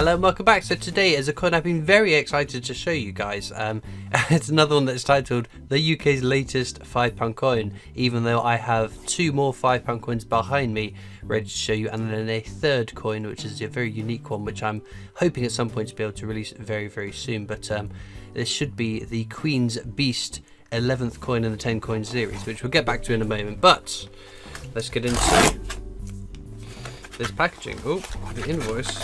Hello and welcome back. So today is a coin I've been very excited to show you guys. It's another one that's titled the UK's latest £5 coin, even though I have two more £5 coins behind me ready to show you, and then a third coin which is a very unique one which I'm hoping at some point to be able to release very soon. But this should be the Queen's Beast 11th coin in the 10 coin series, which we'll get back to in a moment. But let's get into this packaging. Oh, the invoice.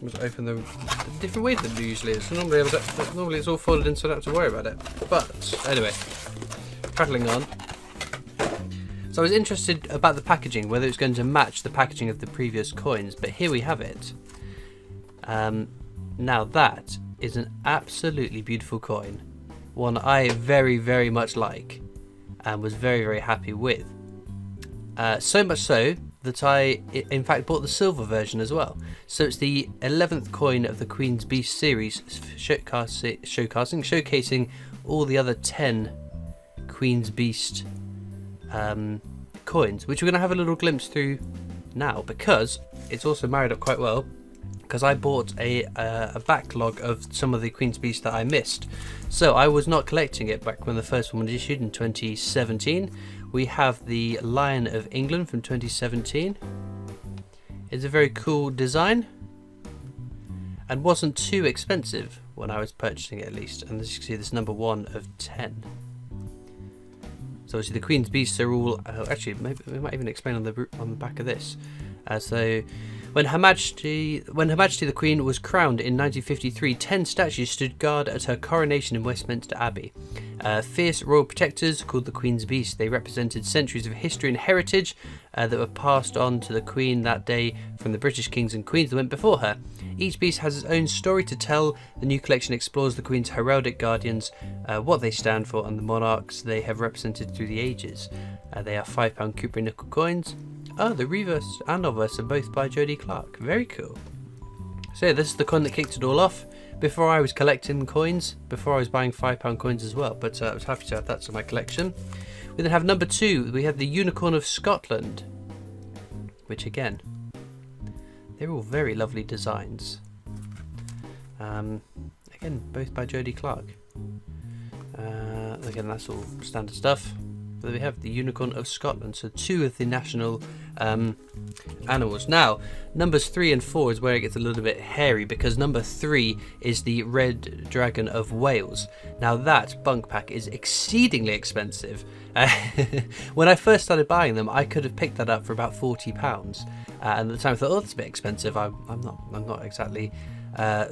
Let's open them a different way than usually is. So normally it's all folded in, so I don't have to worry about it. But anyway, prattling on. So I was interested about the packaging, whether it's going to match the packaging of the previous coins, but here we have it. Now that is an absolutely beautiful coin, one I very much like and was very happy with. So much so that I, in fact, bought the silver version as well. So it's the 11th coin of the Queen's Beast series, showcasing all the other 10 Queen's Beast coins, which we're going to have a little glimpse through now, because it's also married up quite well, because I bought a backlog of some of the Queen's Beast that I missed. So I was not collecting it back when the first one was issued in 2017. We have the Lion of England from 2017. It's a very cool design and wasn't too expensive when I was purchasing it, at least. And as you can see, this number 1 of 10. So obviously the Queen's Beasts are all actually, maybe we might even explain on the back of this. So when Her Majesty the Queen was crowned in 1953, 10 statues stood guard at her coronation in Westminster Abbey. Fierce royal protectors called the Queen's Beast. They represented centuries of history and heritage that were passed on to the Queen that day from the British kings and queens that went before her. Each beast has its own story to tell. The new collection explores the Queen's heraldic guardians, what they stand for, and the monarchs they have represented through the ages. They are £5 Cooper nickel coins. Oh, the reverse and obverse are both by Jodie Clark. Very cool. So yeah, this is the coin that kicked it all off. Before I was collecting coins, before I was buying £5 coins as well, but I was happy to have that to my collection. We then have number 2, we have the Unicorn of Scotland, which again, they're all very lovely designs. Again, both by Jodie Clark. Again, that's all standard stuff. But we have the Unicorn of Scotland, so 2 of the national animals. Now, numbers 3 and 4 is where it gets a little bit hairy, because number 3 is the Red Dragon of Wales. Now that bunk pack is exceedingly expensive. When I first started buying them, I could have picked that up for about £40, and at the time I thought, oh, that's a bit expensive. I'm not exactly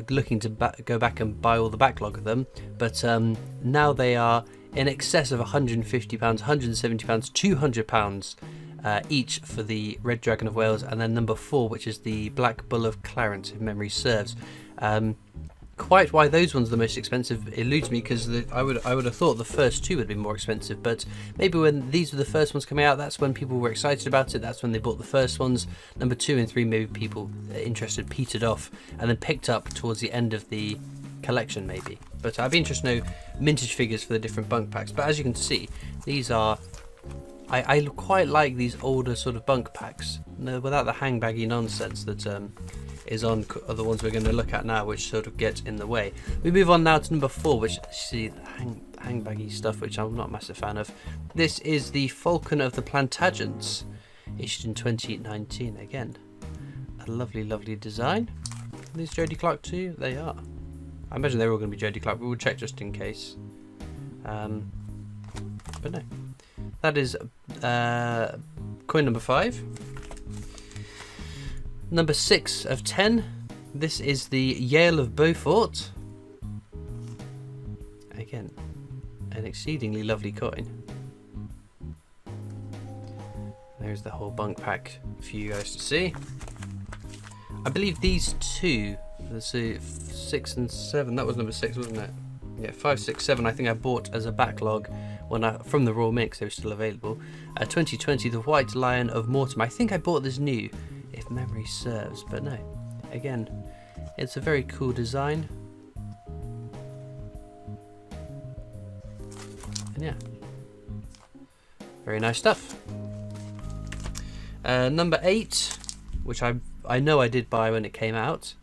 looking to go back and buy all the backlog of them, but now they are in excess of £150, £170, £200 each for the Red Dragon of Wales, and then number 4, which is the Black Bull of Clarence, if memory serves. Quite why those ones are the most expensive eludes me, because I would have thought the first 2 would be more expensive, but maybe when these were the first ones coming out, that's when people were excited about it, that's when they bought the first ones. Number 2 and 3, maybe people interested petered off and then picked up towards the end of the collection maybe. But I'd be interested to know mintage figures for the different bunk packs. But as you can see, these are, I quite like these older sort of bunk packs, without the hang-baggy nonsense that is on the ones we're going to look at now, which sort of get in the way. We move on now to number 4, which, see, hang-baggy stuff, which I'm not a massive fan of. This is the Falcon of the Plantagenets, issued in 2019. Again, a lovely design. Are these Jodie Clark too? They are. I imagine they're all going to be Jodie Clark. We will check just in case. But no. That is coin number 5. Number 6 of 10. This is the Yale of Beaufort. Again, an exceedingly lovely coin. There's the whole bunk pack for you guys to see. I believe these 2, let's see, 6 and 7, that was number 6, wasn't it? Yeah, 5, 6, 7, I think I bought as a backlog from the Royal Mint, because they were still available. 2020, the White Lion of Mortimer. I think I bought this new, if memory serves, but no. Again, it's a very cool design. And yeah, very nice stuff. Number 8, which I'm I know I did buy when it came out.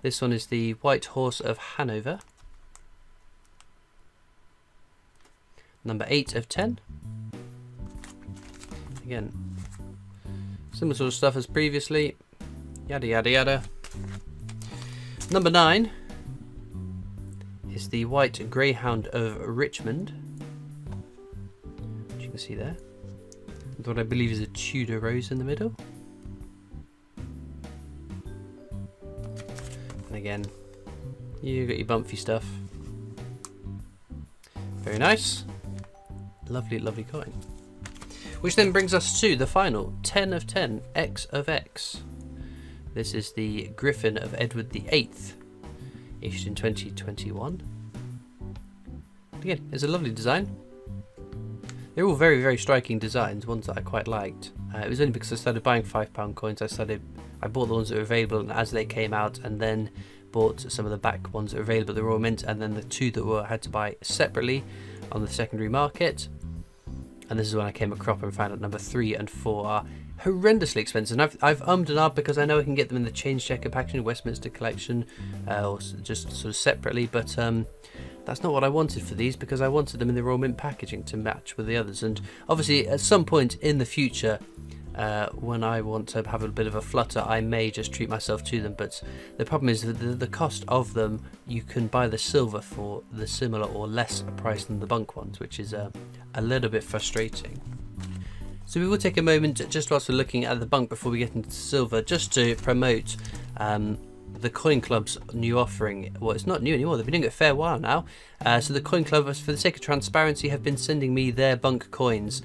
This one is the White Horse of Hanover. Number 8 of 10. Again, similar sort of stuff as previously. Yada yada yada. Number 9 is the White Greyhound of Richmond, which you can see there. With what I believe is a Tudor rose in the middle. And again, you got your bumpy stuff. Very nice. Lovely, lovely coin. Which then brings us to the final 10 of 10 X of X. This is the Griffin of Edward VIII, issued in 2021. Again, it's a lovely design. They're all very, very striking designs, ones that I quite liked. It was only because I started buying £5 coins, I bought the ones that were available and as they came out, and then bought some of the back ones that were available at the Royal Mint, and then the two that I had to buy separately on the secondary market. And this is when I came across and found out number 3 and 4 are horrendously expensive. And I've ummed and ahed because I know I can get them in the change checker packaging, Westminster collection, or just sort of separately, but that's not what I wanted for these, because I wanted them in the Royal Mint packaging to match with the others. And obviously at some point in the future, when I want to have a bit of a flutter, I may just treat myself to them. But the problem is that the cost of them, you can buy the silver for the similar or less price than the BUNC ones, which is a little bit frustrating. So we will take a moment just whilst we're looking at the BUNC before we get into silver, just to promote the Coin Club's new offering. Well, it's not new anymore, they've been doing it a fair while now. So the Coin Club, for the sake of transparency, have been sending me their BUNC coins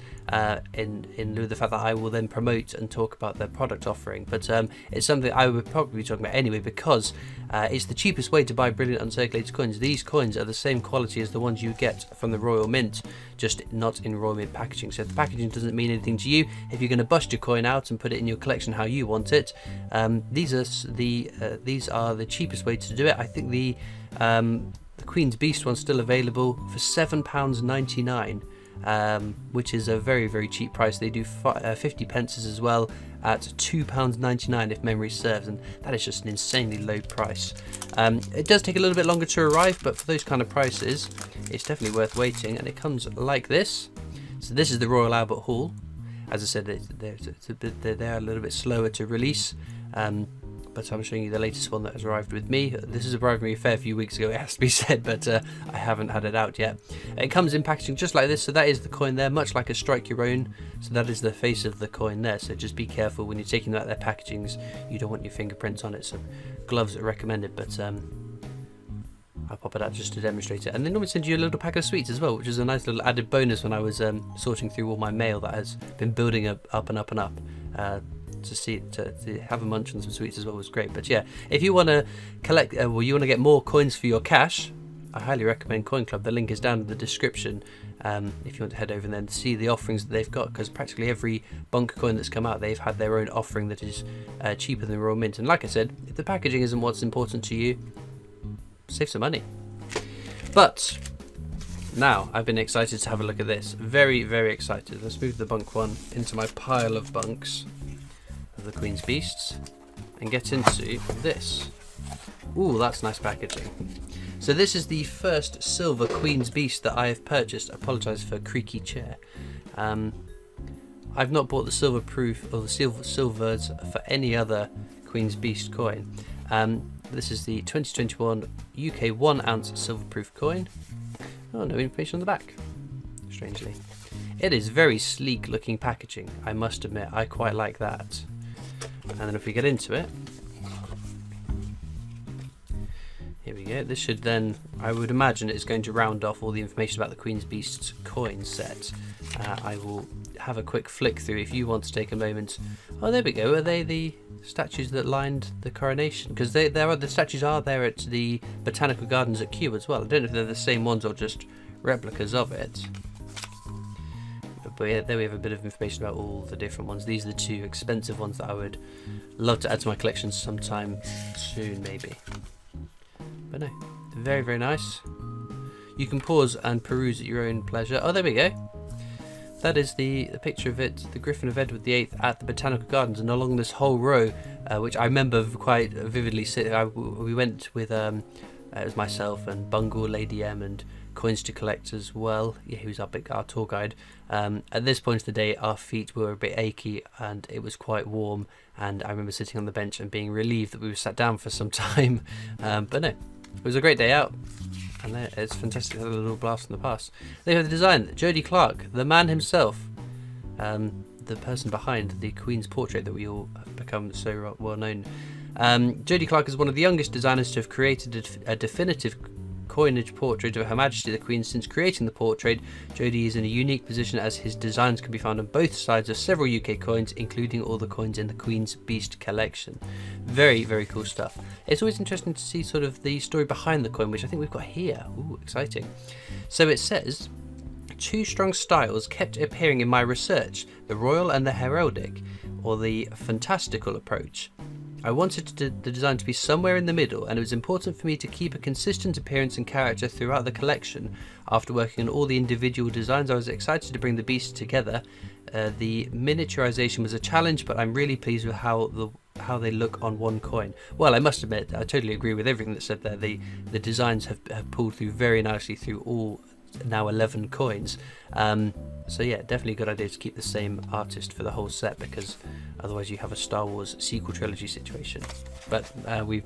in lieu of the fact that I will then promote and talk about their product offering. But it's something I would probably be talking about anyway, because it's the cheapest way to buy brilliant uncirculated coins. These coins are the same quality as the ones you get from the Royal Mint, just not in Royal Mint packaging. So if the packaging doesn't mean anything to you, if you're going to bust your coin out and put it in your collection how you want it, these are the cheapest way to do it. I think the Queen's Beast one's still available for £7.99, which is a very, very cheap price. They do 50 pences as well at £2.99 if memory serves, and that is just an insanely low price. It does take a little bit longer to arrive, but for those kind of prices it's definitely worth waiting. And it comes like this. So this is the Royal Albert Hall. As I said, they're a little bit slower to release, but I'm showing you the latest one that has arrived with me. This has arrived with me a fair few weeks ago, it has to be said, but I haven't had it out yet. It comes in packaging just like this, so that is the coin there, much like a Strike Your Own. So that is the face of the coin there, so just be careful when you're taking out their packagings. You don't want your fingerprints on it, so gloves are recommended, but I'll pop it out just to demonstrate it. And they normally send you a little pack of sweets as well, which is a nice little added bonus when I was sorting through all my mail that has been building up and up and up. To have a munch on some sweets as well was great. But yeah, if you want to collect, you want to get more coins for your cash, I highly recommend Coin Club. The link is down in the description if you want to head over and then see the offerings that they've got, because practically every BUNC coin that's come out, they've had their own offering that is cheaper than Royal Mint. And like I said, if the packaging isn't what's important to you, save some money. But now I've been excited to have a look at this. Very, very excited. Let's move the BUNC one into my pile of BUNCs of the Queen's Beasts and get into this. Ooh, that's nice packaging. So this is the first silver Queen's Beast that I have purchased. I apologise for a creaky chair. I've not bought the silver proof or the silvers for any other Queen's Beast coin. This is the 2021 UK 1 ounce silver proof coin. Oh, no information on the back, strangely. It is very sleek looking packaging, I must admit. I quite like that. And then if we get into it, here we go. This should then, I would imagine, is going to round off all the information about the Queen's Beast coin set. I will have a quick flick through if you want to take a moment. Oh, there we go. Are they the statues that lined the coronation? Because the statues are there at the Botanical Gardens at Kew as well. I don't know if they're the same ones or just replicas of it. But yeah, there we have a bit of information about all the different ones. These are the two expensive ones that I would love to add to my collection sometime soon, maybe. But no, very, very nice. You can pause and peruse at your own pleasure. Oh, there we go. that is the picture of it, the Griffin of Edward VIII at the Botanical Gardens, and along this whole row, which I remember quite vividly. We went with it was myself and Bungle, Lady M, and Coins to Collect as well. Yeah, he was our tour guide. At this point of the day, our feet were a bit achy and it was quite warm. And I remember sitting on the bench and being relieved that we were sat down for some time. But no, it was a great day out. And it's fantastic to have a little blast from the past. They have the design, Jody Clark, the man himself, the person behind the Queen's portrait that we all have become so well known. Jody Clark is one of the youngest designers to have created a definitive coinage portrait of Her Majesty the Queen. Since creating the portrait, Jody is in a unique position as his designs can be found on both sides of several UK coins, including all the coins in the Queen's Beast collection. Very, very cool stuff. It's always interesting to see sort of the story behind the coin, which I think we've got here. Ooh, exciting. So it says, two strong styles kept appearing in my research, the royal and the heraldic, or the fantastical approach. I wanted the design to be somewhere in the middle, and it was important for me to keep a consistent appearance and character throughout the collection. After working on all the individual designs, I was excited to bring the beasts together. The miniaturization was a challenge, but I'm really pleased with how they look on one coin. Well, I must admit, I totally agree with everything that's said there. The designs have pulled through very nicely through all now 11 coins. So yeah, definitely a good idea to keep the same artist for the whole set, because otherwise you have a Star Wars sequel trilogy situation. But we're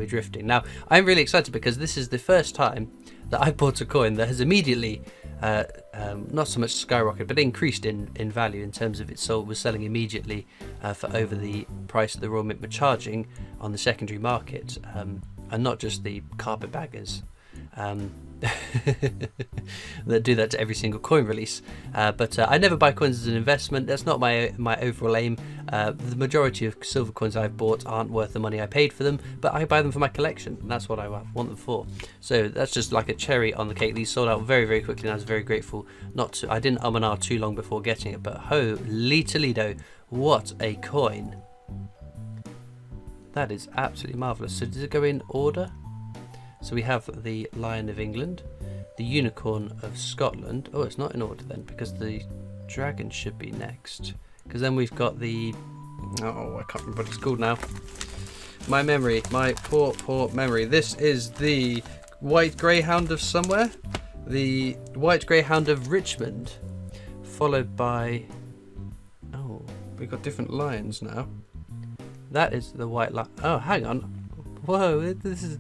drifting now. I'm really excited because this is the first time that I bought a coin that has immediately not so much skyrocketed, but increased in value in terms of was selling immediately for over the price that the Royal Mint were charging on the secondary market, and not just the carpetbaggers that do that to every single coin release. But I never buy coins as an investment. That's not my overall aim. The majority of silver coins I've bought aren't worth the money I paid for them, but I buy them for my collection, and that's what I want them for. So that's just like a cherry on the cake. These sold out very, very quickly, and I was very grateful I didn't and ah too long before getting it. But holy Toledo, what a coin! That is absolutely marvellous. So does it go in order? So we have the Lion of England, the Unicorn of Scotland. Oh, it's not in order then, because the Dragon should be next. Because then we've got the... Oh, I can't remember what it's called now. My memory, my poor memory. This is the White Greyhound of somewhere. The White Greyhound of Richmond. Followed by... Oh, we've got different lions now. That is the White Lion. Oh, hang on. Whoa, this is...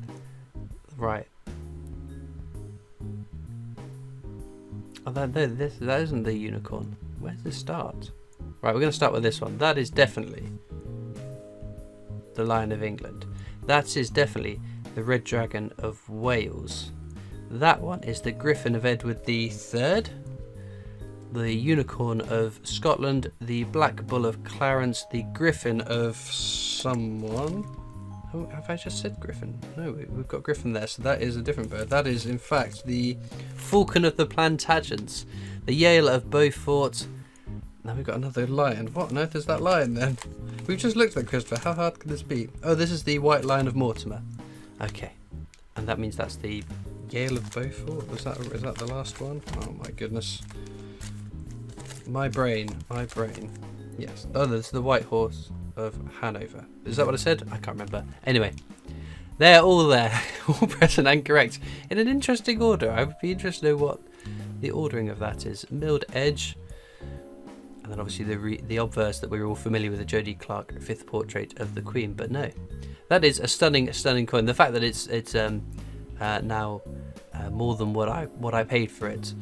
Right. Oh, that isn't the unicorn. Where does it start? Right, we're going to start with this one. That is definitely the Lion of England. That is definitely the Red Dragon of Wales. That one is the Griffin of Edward III. The Unicorn of Scotland. The Black Bull of Clarence. The Griffin of someone. Oh, have I just said Griffin? No, we've got Griffin there, so that is a different bird. That is, in fact, the Falcon of the Plantagenets, the Yale of Beaufort. Now we've got another lion. What on earth is that lion then? We've just looked at Christopher. How hard can this be? Oh, this is the White Lion of Mortimer. Okay, and that means that's the Yale of Beaufort. Is that the last one? Oh my goodness. My brain. Yes. Oh, there's the White Horse of Hanover. Is that what I said? I can't remember. Anyway, they're all there, all present and correct in an interesting order. I would be interested to know what the ordering of that is. Milled Edge, and then obviously the obverse that we're all familiar with, the Jody Clark 5th portrait of the Queen. But no, that is a stunning coin. The fact that it's now more than what I paid for it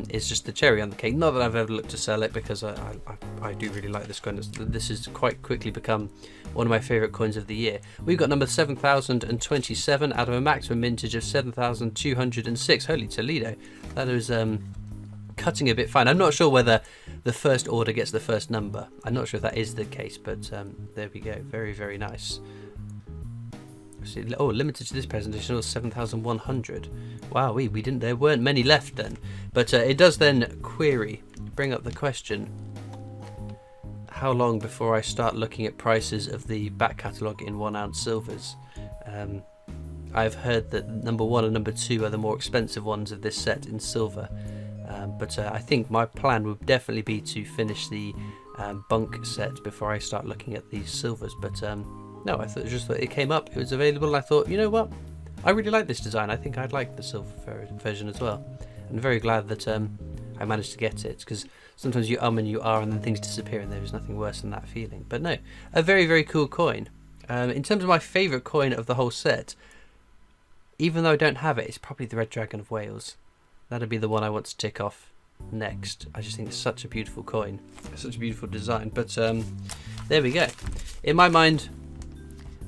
is just the cherry on the cake. Not that I've ever looked to sell it, because I do really like this coin. This has quite quickly become one of my favourite coins of the year. We've got number 7,027 out of a maximum mintage of 7,206. Holy Toledo. That is cutting a bit fine. I'm not sure whether the first order gets the first number. I'm not sure if that is the case, but there we go. Very, very nice. Oh, limited to this presentation was 7,100. Wow, there weren't many left then. But it does then bring up the question, how long before I start looking at prices of the back catalogue in 1 ounce silvers? I've heard that number 1 and number 2 are the more expensive ones of this set in silver. But I think my plan would definitely be to finish the BUNC set before I start looking at these silvers. But no, I thought just that it came up, it was available, and I thought, you know what, I really like this design. I think I'd like the silver version as well. I'm very glad that I managed to get it, because sometimes you and you are, and then things disappear, and there is nothing worse than that feeling. But no, a very, very cool coin. In terms of my favourite coin of the whole set, even though I don't have it, it's probably the Red Dragon of Wales. That'd be the one I want to tick off next. I just think it's such a beautiful coin, such a beautiful design. But there we go. In my mind,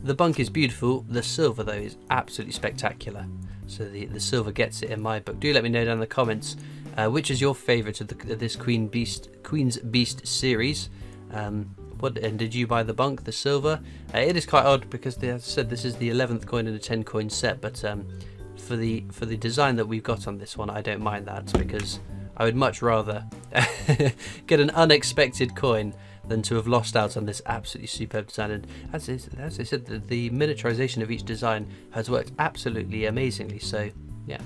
the BUNC is beautiful. The silver, though, is absolutely spectacular. So the silver gets it in my book. Do let me know down in the comments which is your favourite of this Queen's Beast series. And did you buy the BUNC, the silver? It is quite odd because, as I said, this is the 11th coin in a 10 coin set. But for the design that we've got on this one, I don't mind that, because I would much rather get an unexpected coin than to have lost out on this absolutely superb design. And as I said, the miniaturization of each design has worked absolutely amazingly. So yeah,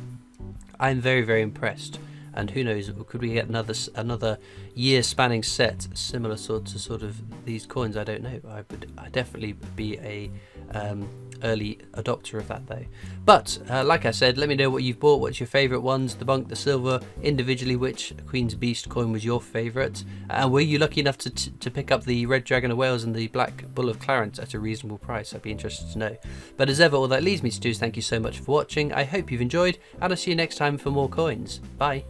I'm very, very impressed. And who knows, could we get another year-spanning set similar sort of these coins? I don't know. I'd definitely be a early adopter of that, though. But like I said, let me know what you've bought. What's your favourite ones? The BUNC, the silver, individually. Which Queen's Beast coin was your favourite? And were you lucky enough to pick up the Red Dragon of Wales and the Black Bull of Clarence at a reasonable price? I'd be interested to know. But as ever, all that leaves me to do is thank you so much for watching. I hope you've enjoyed, and I'll see you next time for more coins. Bye.